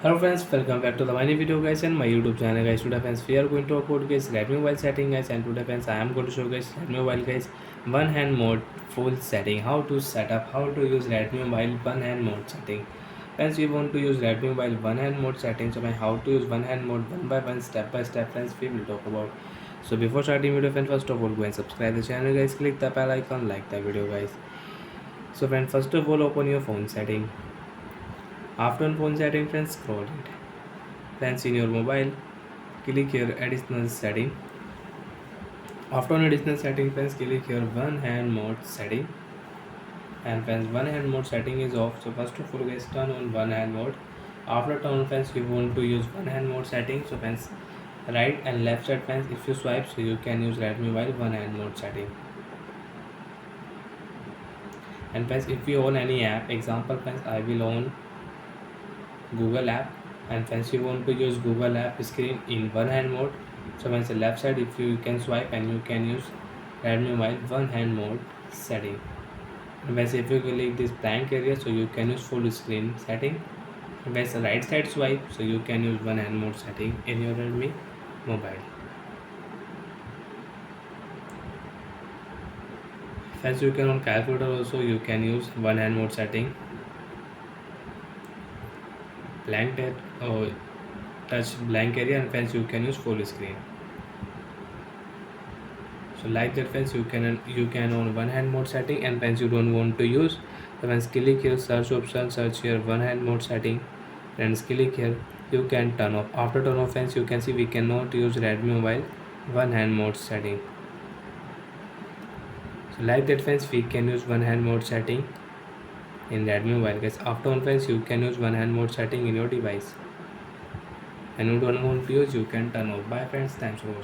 Hello friends, welcome back to the mini video guys and my YouTube channel guys. Today friends we are going to talk about guys Redmi mobile setting guys, and today friends I am going to show guys Redmi mobile guys one hand mode full setting, how to set up, how to use Redmi mobile one hand mode setting. Friends, we want to use Redmi mobile one hand mode setting, so how to use one hand mode one by one, step by step friends we will talk about. So before starting video friends, first of all go and subscribe the channel guys, click the bell icon, like the video guys. So friends, first of all open your phone setting. After on phone setting friends, scroll it. Friends, in your mobile, click here additional setting. After on additional setting friends, click here one hand mode setting. And friends, one hand mode setting is off, so first of all guys turn on one hand mode. After turn on friends, you want to use one hand mode setting, so friends right and left side friends, if you swipe so you can use Redmi mobile one hand mode setting. And friends, if you own any app, example friends I will own Google app, and friends you want to use Google app screen in one hand mode, so friends the left side if you can swipe and you can use Redmi mobile one hand mode setting. And friends if you click this blank area so you can use full screen setting. And friends the right side swipe so you can use one hand mode setting in your Redmi mobile. Friends you can on calculator also you can use one hand mode setting. Blank that touch blank area, and friends you can use full screen. So like that friends you can on one hand mode setting, and friends you don't want to use, so friends click here search option, search here one hand mode setting, friends click here, you can turn off. After turn off friends you can see we cannot use Redmi mobile one hand mode setting. So like that friends we can use one hand mode setting in Redmi mobile guys. After on friends you can use one hand mode setting in your device, and you don't want to use you can turn off. Bye friends, thanks for watching.